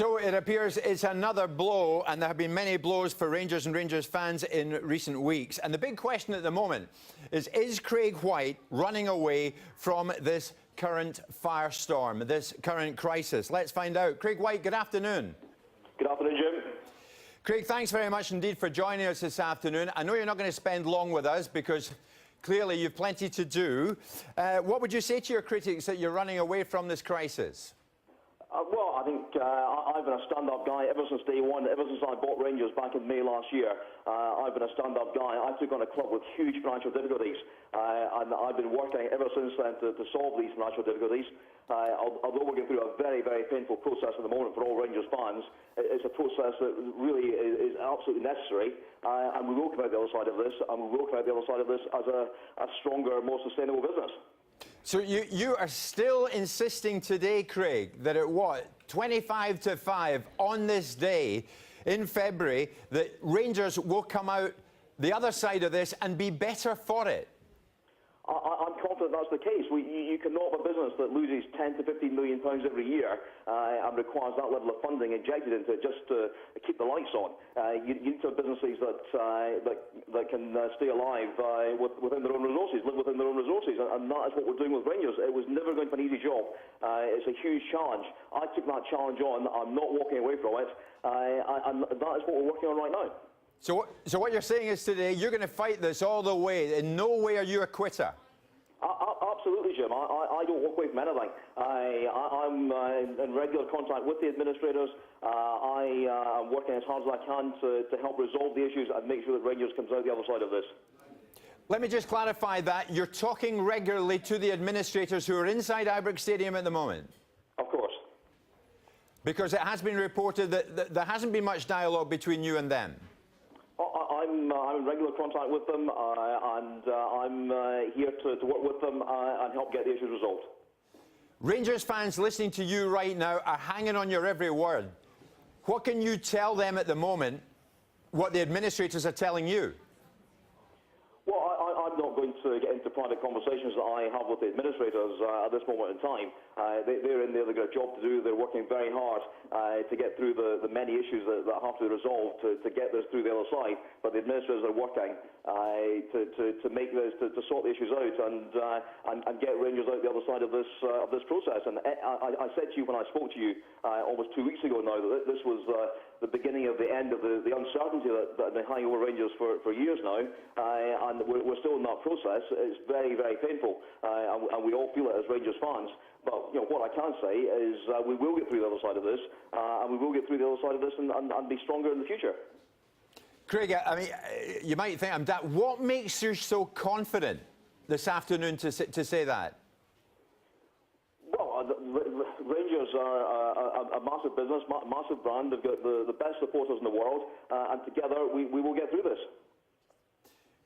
So it appears it's another blow, and there have been many blows for Rangers and Rangers fans in recent weeks. And the big question at the moment is Craig White running away from this current firestorm, this current crisis? Let's find out. Craig White, good afternoon. Good afternoon, Jim. Craig, thanks very much indeed for joining us this afternoon. I know you're not going to spend long with us because clearly you've plenty to do. What would you say to your critics that you're running away from this crisis? Well, I think I've been a stand-up guy ever since day one, ever since I bought Rangers back in May last year. I've been a stand-up guy. I took on a club with huge financial difficulties, and I've been working ever since then to solve these financial difficulties. Although we're going through a very, very painful process at the moment for all Rangers fans, it's a process that really is absolutely necessary, and we will come out the other side of this, and we will come out the other side of this as a stronger, more sustainable business. So you are still insisting today, Craig, that at what, 25-5 on this day in February, that Rangers will come out the other side of this and be better for it? I'm confident that's the case. You cannot have a business that loses £10 to £15 million every year and requires that level of funding injected into it just to keep the lights on. You need to have businesses that can stay alive within their own resources, live within their own resources, and that is what we're doing with Rangers. It was never going to be an easy job. It's a huge challenge. I took that challenge on. I'm not walking away from it, and that is what we're working on right now. So what you're saying is today you're going to fight this all the way. In no way are you a quitter. Absolutely, Jim. I don't walk away from anything. I'm in regular contact with the administrators. I'm working as hard as I can to help resolve the issues and make sure that Rangers comes out the other side of this. Let me just clarify that. You're talking regularly to the administrators who are inside Ibrox Stadium at the moment? Of course. Because it has been reported that there hasn't been much dialogue between you and them. I'm in regular contact with them, and I'm here to work with them and help get the issues resolved. Rangers fans listening to you right now are hanging on your every word. What can you tell them at the moment, what the administrators are telling you? Well, I'm not going to get into private conversations that I have with the administrators at this moment in time. They're in there, they've got a job to do, they're working very hard to get through the many issues that have to be resolved to get this through the other side. But the administrators are working to make this, to sort the issues out and get Rangers out the other side of this process. And I said to you when I spoke to you almost 2 weeks ago now that this was the beginning of the end of the uncertainty that had been hanging over Rangers for years now, and we're still in that process. It's very, very painful, and we all feel it as Rangers fans. But what I can say is we will get through the other side of this, and we will get through the other side of this and be stronger in the future. Craig, I mean, you might think I'm that. What makes you so confident this afternoon to say that? Well, Rangers are a massive business, massive brand. They've got the best supporters in the world, and together we will get through this.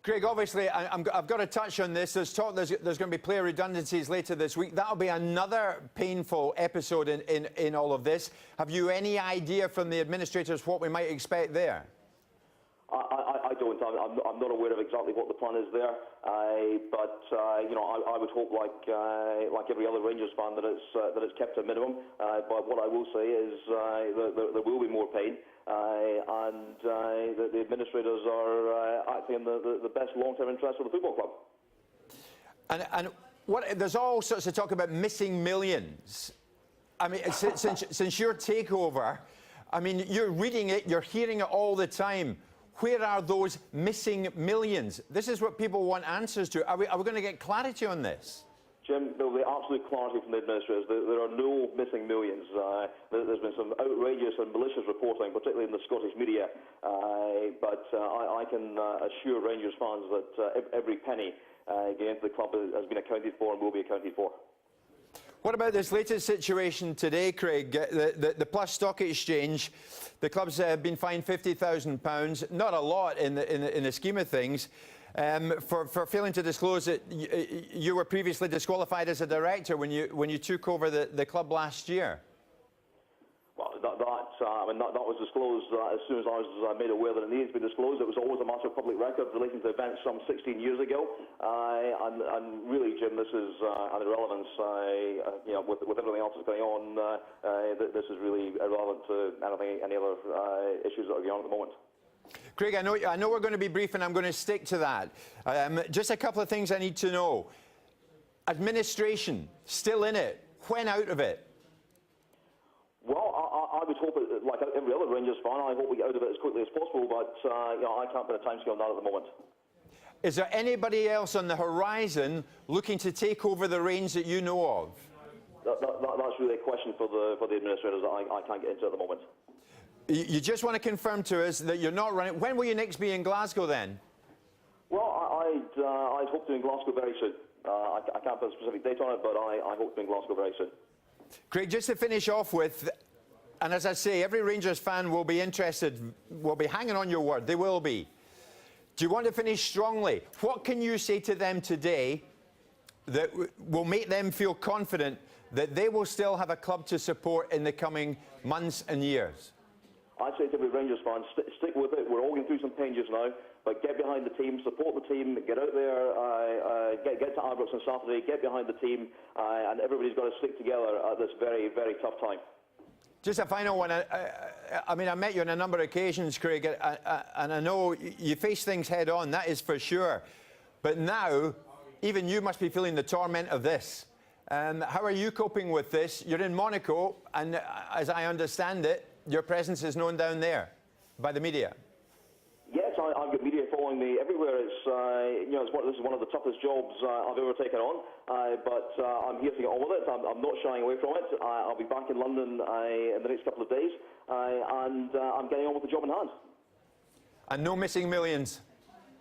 Craig, obviously, I've got to touch on this. There's talk there's going to be player redundancies later this week. That'll be another painful episode in all of this. Have you any idea from the administrators what we might expect there? I don't. I'm not aware of exactly what the plan is there. But I would hope, like every other Rangers fan, that it's kept to a minimum. But what I will say is that there will be more pain, and the administrators are acting in the best long-term interest of the football club. And there's all sorts of talk about missing millions. I mean, since your takeover, I mean, you're reading it, you're hearing it all the time. Where are those missing millions? This is what people want answers to. Are we going to get clarity on this? Jim, there will be absolute clarity from the administrators. There are no missing millions. There's been some outrageous and malicious reporting, particularly in the Scottish media. But I can assure Rangers fans that every penny getting into the club has been accounted for and will be accounted for. What about this latest situation today, Craig? The Plus Stock Exchange, the club's been fined £50,000, not a lot in the scheme of things, for failing to disclose that you were previously disqualified as a director when you took over the club last year. Well, that was disclosed as soon as I was made aware that it needed to be disclosed. It was always a matter of public record relating to events some 16 years ago. And really, Jim, this is an irrelevance. With everything else that's going on, this is really irrelevant to any other issues that are going on at the moment. Craig, I know we're going to be brief, and I'm going to stick to that. Just a couple of things I need to know. Administration, still in it. When out of it? Well, I would hope, like every other Rangers fan, I hope we get out of it as quickly as possible, but I can't put a timescale on that at the moment. Is there anybody else on the horizon looking to take over the reins that you know of? That's really a question for the administrators that I can't get into at the moment. You just want to confirm to us that you're not running. When will you next be in Glasgow then? Well, I'd hope to be in Glasgow very soon. I can't put a specific date on it, but I hope to be in Glasgow very soon. Craig, just to finish off with, and as I say, every Rangers fan will be interested, will be hanging on your word. They will be. Do you want to finish strongly? What can you say to them today that will make them feel confident that they will still have a club to support in the coming months and years? I'd say to every Rangers fan, stick with it. We're all going through some changes now, but get behind the team, support the team, get out there, get to Ibrox on Saturday, get behind the team, and everybody's got to stick together at this very, very tough time. Just a final one. I mean, I met you on a number of occasions, Craig, and I know you face things head on, that is for sure. But now, even you must be feeling the torment of this. How are you coping with this? You're in Monaco, and as I understand it, your presence is known down there by the media. Yes, I've got media following me everywhere. This is one of the toughest jobs I've ever taken on, but I'm here to get on with it. I'm not shying away from it. I'll be back in London in the next couple of days, and I'm getting on with the job in hand. And no missing millions?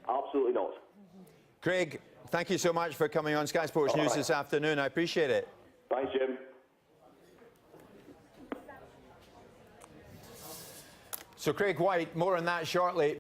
Absolutely not. Craig, thank you so much for coming on Sky Sports News this afternoon. I appreciate it. Thanks, Jim. So Craig White, more on that shortly.